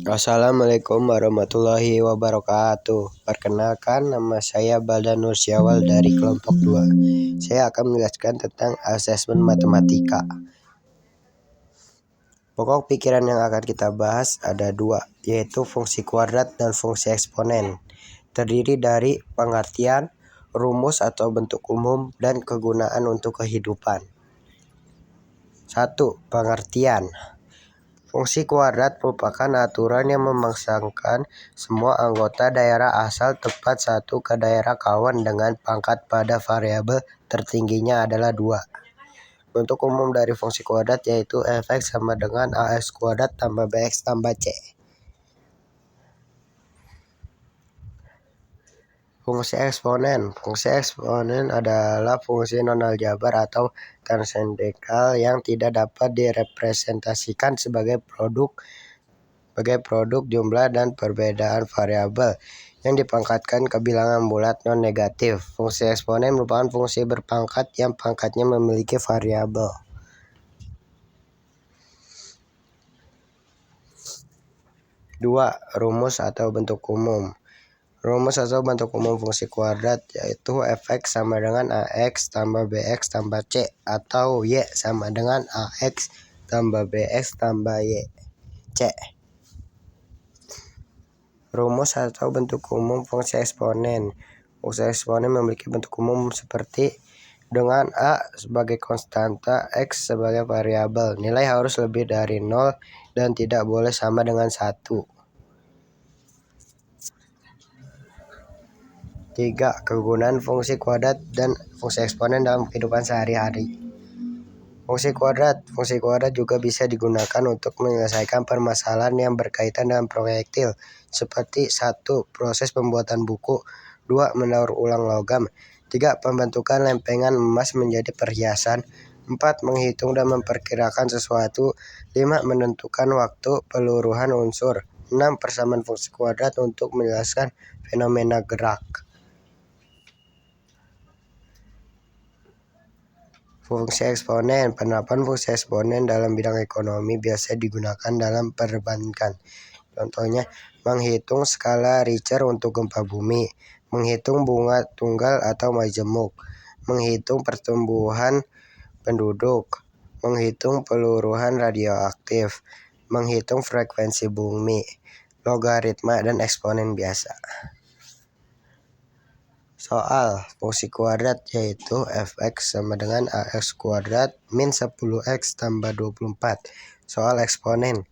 Assalamualaikum warahmatullahi wabarakatuh. Perkenalkan, nama saya Baldan Nur Syawal dari kelompok 2. Saya akan menjelaskan tentang asesmen matematika. Pokok pikiran yang akan kita bahas ada dua, yaitu fungsi kuadrat dan fungsi eksponen. Terdiri dari pengertian, rumus atau bentuk umum, dan kegunaan untuk kehidupan. 1. Pengertian. Fungsi kuadrat merupakan aturan yang memaksanakan semua anggota daerah asal tepat satu ke daerah kawan dengan pangkat pada variabel tertingginya adalah 2. Bentuk umum dari fungsi kuadrat yaitu f(x) sama dengan ax kuadrat tambah bx tambah c. Fungsi eksponen. Fungsi eksponen adalah fungsi non-aljabar atau transendental yang tidak dapat direpresentasikan sebagai produk jumlah dan perbedaan variabel yang dipangkatkan ke bilangan bulat non-negatif. Fungsi eksponen merupakan fungsi berpangkat yang pangkatnya memiliki variabel. Dua, rumus atau bentuk umum. Rumus atau bentuk umum fungsi kuadrat yaitu f(x) sama dengan ax tambah bx tambah c atau y sama dengan ax tambah bx tambah y c. Rumus atau bentuk umum fungsi eksponen. Fungsi eksponen memiliki bentuk umum seperti dengan a sebagai konstanta, x sebagai variabel. Nilai harus lebih dari 0 dan tidak boleh sama dengan 1. 3. Kegunaan fungsi kuadrat dan fungsi eksponen dalam kehidupan sehari-hari. Fungsi kuadrat juga bisa digunakan untuk menyelesaikan permasalahan yang berkaitan dengan proyektil, seperti 1. Proses pembuatan buku, 2. Mendaur ulang logam, 3. Pembentukan lempengan emas menjadi perhiasan, 4. Menghitung dan memperkirakan sesuatu, 5. Menentukan waktu peluruhan unsur, 6. Persamaan fungsi kuadrat untuk menjelaskan fenomena gerak. Fungsi eksponen. Penerapan fungsi eksponen dalam bidang ekonomi biasa digunakan dalam perbandingan. Contohnya, menghitung skala Richter untuk gempa bumi, menghitung bunga tunggal atau majemuk, menghitung pertumbuhan penduduk, menghitung peluruhan radioaktif, menghitung frekuensi bumi, logaritma, dan eksponen biasa. Soal fungsi kuadrat yaitu f(x) sama dengan ax kuadrat min 10x tambah 24. Soal eksponen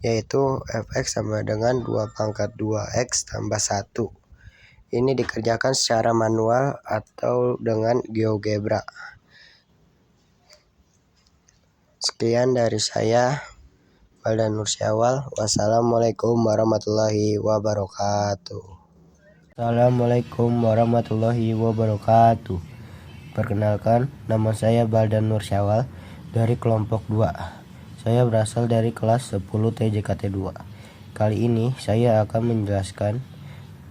yaitu f(x) sama dengan 2 pangkat 2x tambah 1. Ini dikerjakan secara manual atau dengan GeoGebra. Sekian dari saya, Baldan Nur Syawal. Wassalamualaikum warahmatullahi wabarakatuh. Assalamualaikum warahmatullahi wabarakatuh. Perkenalkan, nama saya Baldan Nur Syawal dari kelompok 2. Saya berasal dari kelas 10 TJKT 2. Kali ini saya akan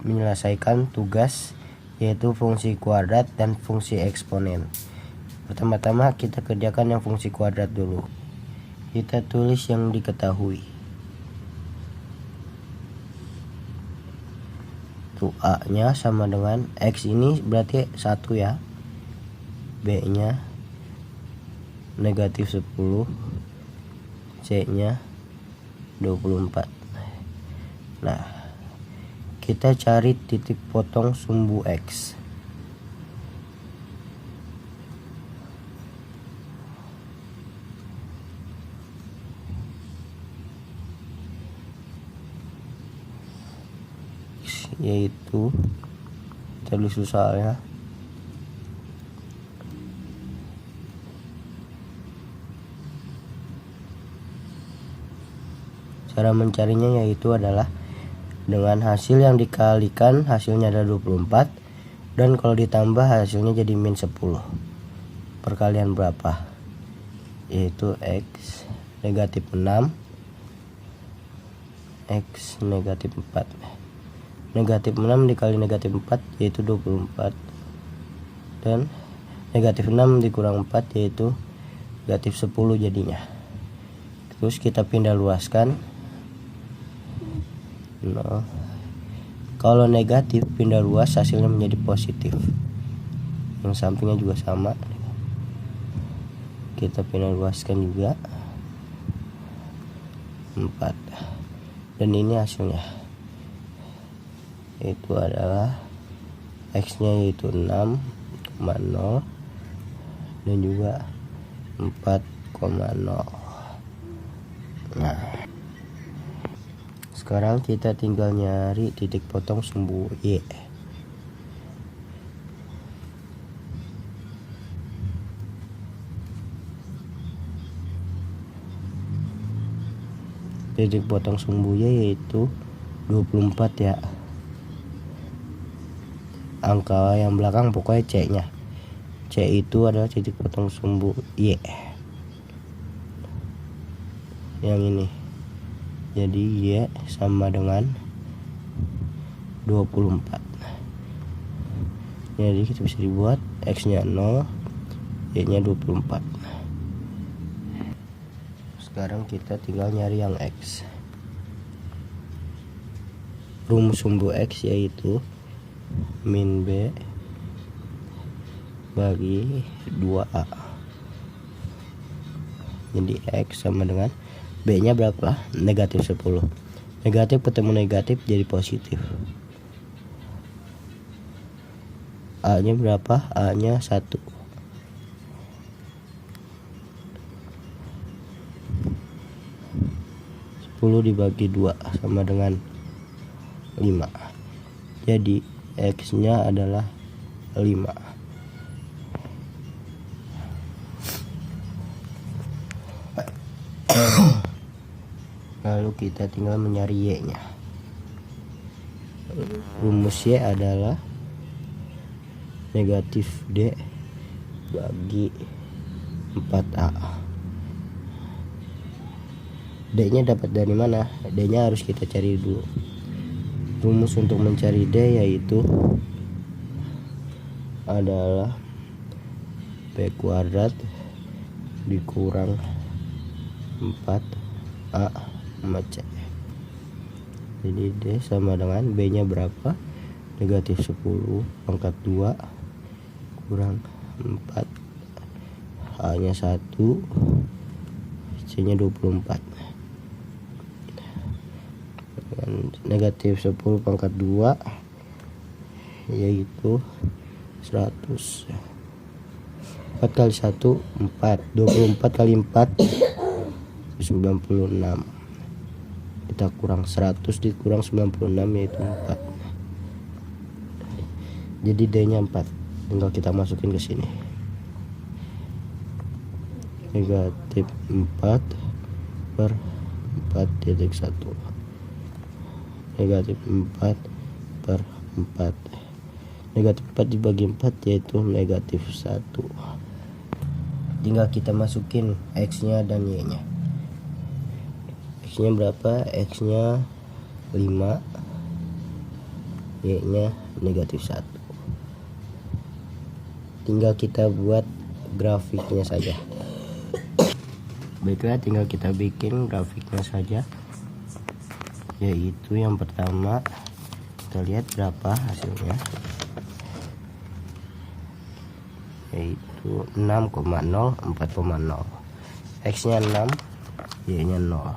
menyelesaikan tugas yaitu fungsi kuadrat dan fungsi eksponen. Pertama-tama kita kerjakan yang fungsi kuadrat dulu. Kita tulis yang diketahui. A nya sama dengan X ini berarti 1 ya, B nya negatif 10, C nya 24. Nah, kita cari titik potong sumbu X. Yaitu tulis soalnya cara mencarinya yaitu adalah dengan hasil yang dikalikan hasilnya adalah 24 dan kalau ditambah hasilnya jadi min 10. Perkalian berapa? Yaitu X negatif 6 X negatif 4. Negatif 6 dikali negatif 4 yaitu 24. Dan negatif 6 dikurang 4 yaitu negatif 10 jadinya. Terus kita pindah luaskan. 0. Kalau negatif pindah ruas hasilnya menjadi positif. Yang sampingnya juga sama, kita pindah ruaskan juga 4. Dan ini hasilnya, itu adalah X nya yaitu 6,0 dan juga 4,0. Nah, sekarang kita tinggal nyari titik potong sumbu Y. Titik potong sumbu Y yaitu 24 ya. Angka yang belakang pokoknya C nya. C itu adalah titik potong sumbu Y. Yang ini. Jadi Y sama dengan 24. Jadi kita bisa dibuat X nya 0, Y nya 24. Sekarang kita tinggal nyari yang X. Rumus sumbu X yaitu min B bagi 2A. Jadi X sama dengan B nya berapa? Negatif 10. Negatif ketemu negatif jadi positif. A nya berapa? A nya 1. 10 dibagi 2 sama dengan 5. Jadi X nya adalah 5. Lalu kita tinggal mencari Y nya. Rumus Y adalah negatif D bagi 4A. D nya dapat dari mana? D nya harus kita cari dulu. Rumus untuk mencari D yaitu adalah B kuadrat dikurang 4A sama C. Jadi D sama dengan B nya berapa? Negatif 10 pangkat 2 kurang 4, A nya 1, C nya 24. Negatif 10 pangkat 2 yaitu 100. 4 kali 1 4, 24 kali 4 96. Kita kurang 100 dikurang 96 yaitu 4. Jadi D nya 4. Tinggal kita masukin ke sini. Negatif 4 per 4,1. Negatif 4 per 4. Negatif 4 dibagi 4 yaitu negatif 1. Tinggal kita masukin X nya dan Y nya. X nya berapa? X nya 5, Y nya negatif 1. Tinggal kita buat grafiknya saja. Baiklah, tinggal kita bikin grafiknya saja. Yaitu yang pertama kita lihat berapa hasilnya, yaitu 6,0 4,0. X nya 6, Y nya 0.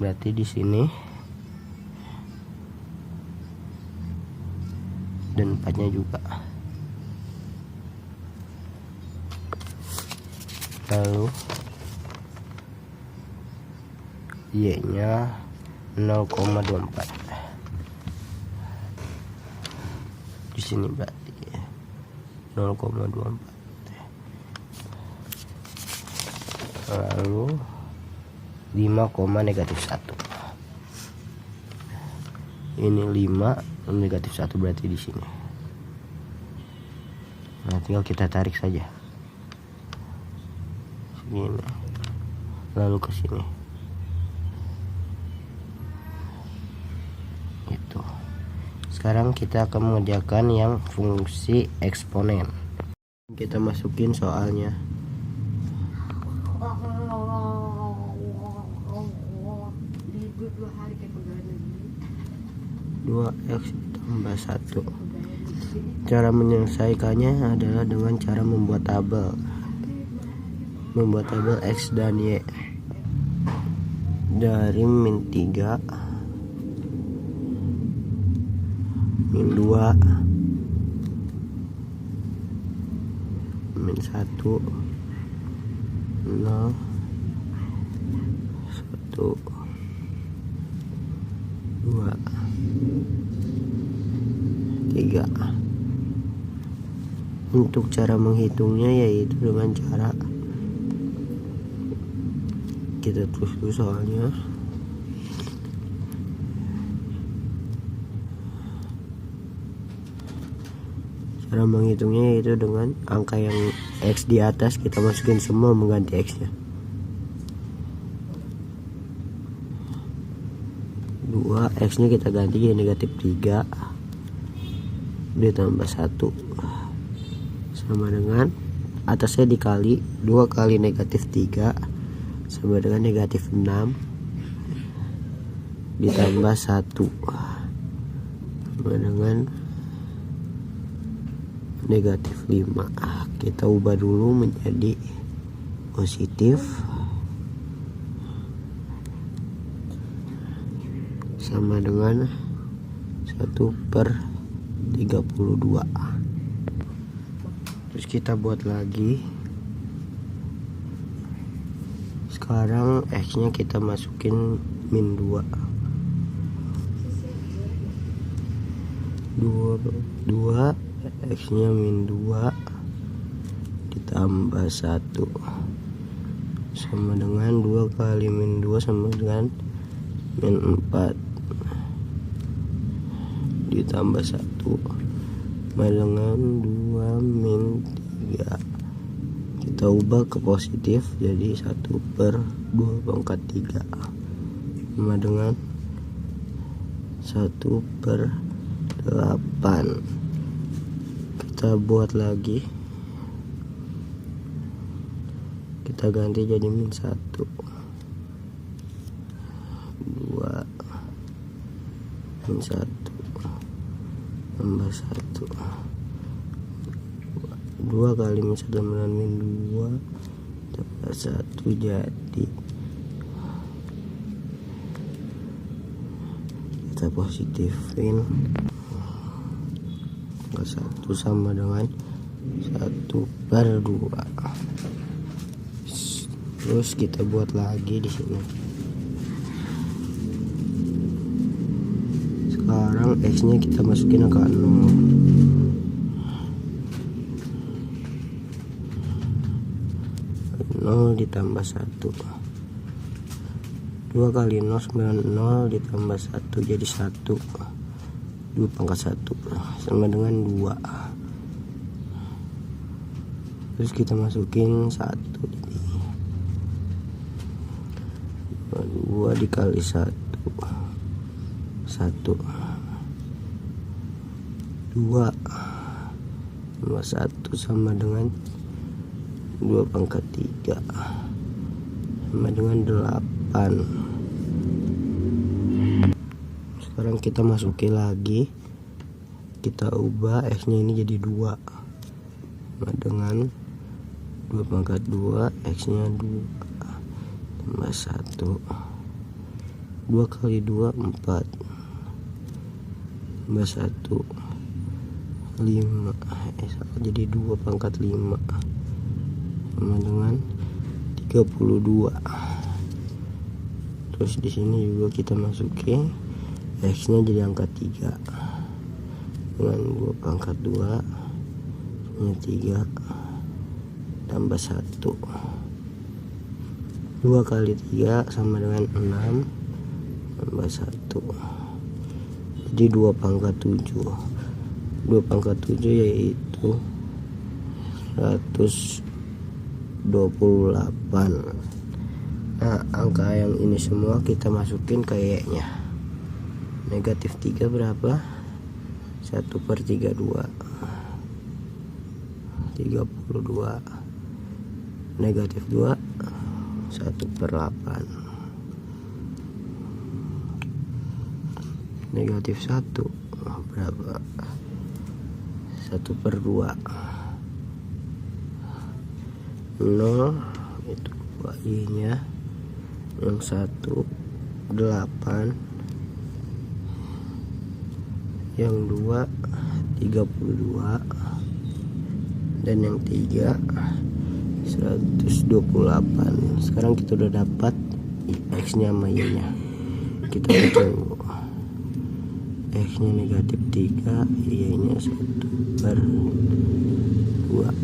Berarti di sini dan 4 nya juga. Lalu Y nya 0,24. Di sini berarti 0,24. Lalu 5, negatif 1. Ini 5 negatif 1 berarti di sini. Nah, tinggal kita tarik saja. Sini. Lalu ke sini. Itu. Sekarang kita akan mengerjakan yang fungsi eksponen. Kita masukin soalnya. 2x tambah 1. Cara menyelesaikannya adalah dengan cara membuat tabel x dan y. Dari min 3, min 2, min 1, 0, 1, 2, 3. Untuk cara menghitungnya yaitu dengan cara kita tulis dulu soalnya. Cara menghitungnya yaitu dengan angka yang x di atas kita masukin semua mengganti x nya. 2, x nya kita ganti jadi negatif 3 ditambah 1 sama dengan atasnya dikali 2 kali negatif 3 sama dengan negatif 6 ditambah 1 sama dengan negatif 5. Kita ubah dulu menjadi positif sama dengan 1/32. Terus kita buat lagi. Sekarang x nya kita masukin min 2 x nya min 2 ditambah 1 sama dengan 2 kali min 2 sama dengan min 4 ditambah 1 sama dengan 2 min 3. Kita ubah ke positif jadi 1/2/3 sama dengan 1/8. Kita buat lagi, kita ganti jadi min 1, 2, min 1 tambah 1, 2 kali min 1 sama dengan min 2 tambah 1 jadi kita positifin 1 sama dengan 1/2. Terus kita buat lagi di sini. Sekarang x nya kita masukin angka 0. 0 ditambah 1. 2 kali 0 sama 0 ditambah 1 jadi 1. 2 pangkat 1 sama dengan 2. Terus kita masukin 1 jadi 2 dikali 1 1, 2 tambah 1 sama dengan 2 pangkat 3 sama dengan 8. Sekarang kita masukin lagi, kita ubah x nya ini jadi 2 sama dengan 2 pangkat 2 x nya 2 tambah 1, 2 kali 2 4 tambah 1 5 jadi 2 pangkat 5 sama dengan 32. Terus di sini juga kita masukin x nya jadi angka 3 dengan 2 pangkat 2 nya 3 tambah 1, 2 kali 3 sama dengan 6 tambah 1 jadi 2 pangkat 7. 2 pangkat 7 yaitu 128. Nah, angka yang ini semua kita masukin ke y nya. Negatif 3 berapa? 1/32. 32. Negatif 2 1/8. negatif 1 berapa? 1/2. 0 itu 2 y-nya, yang 1 8, yang 2 32, dan yang 3 128. Sekarang kita udah dapat X nya sama Y nya. Kita tunggu. X nya negatif 3, Y nya 1/2.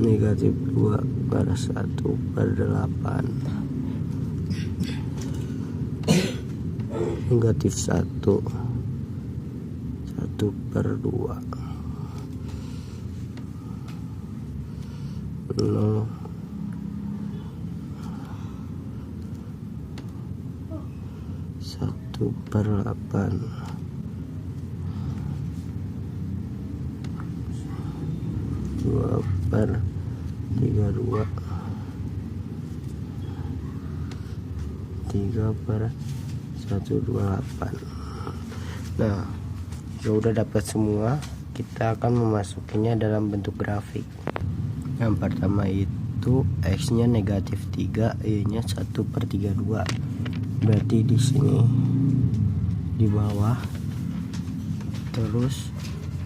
Negatif 2 per 1/8. Negatif 1 1/2. 0 1/8. 2/32. 3/128. Nah, kalau udah dapat semua, kita akan memasukinya dalam bentuk grafik. Yang pertama itu X nya negatif 3, Y nya 1/32. Berarti di sini di bawah. Terus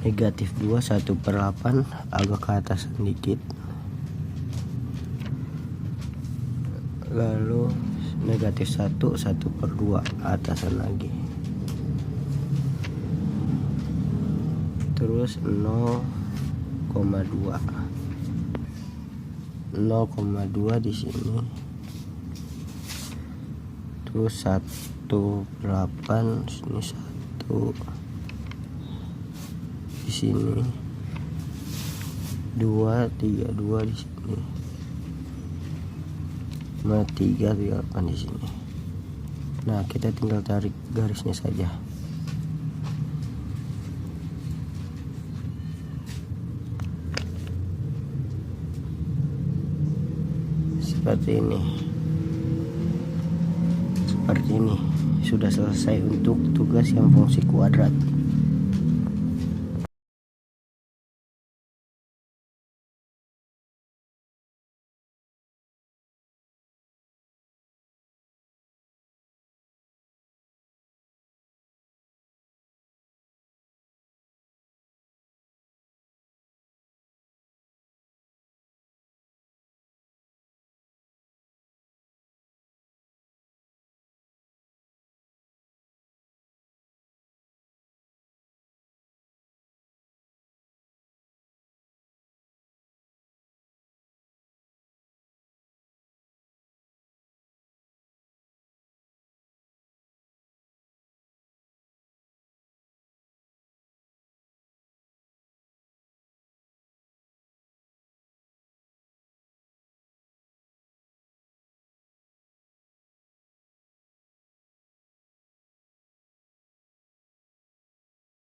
negatif 2 1/8 agak ke atas sedikit. Lalu negatif 1 1/2 atasan lagi. Terus 0,2 di sini. Terus 1/8 sini, 1 di sini, 2 32 di sini, 3 38 di sini. Nah, kita tinggal tarik garisnya saja. Seperti ini. Sudah selesai untuk tugas yang fungsi kuadrat.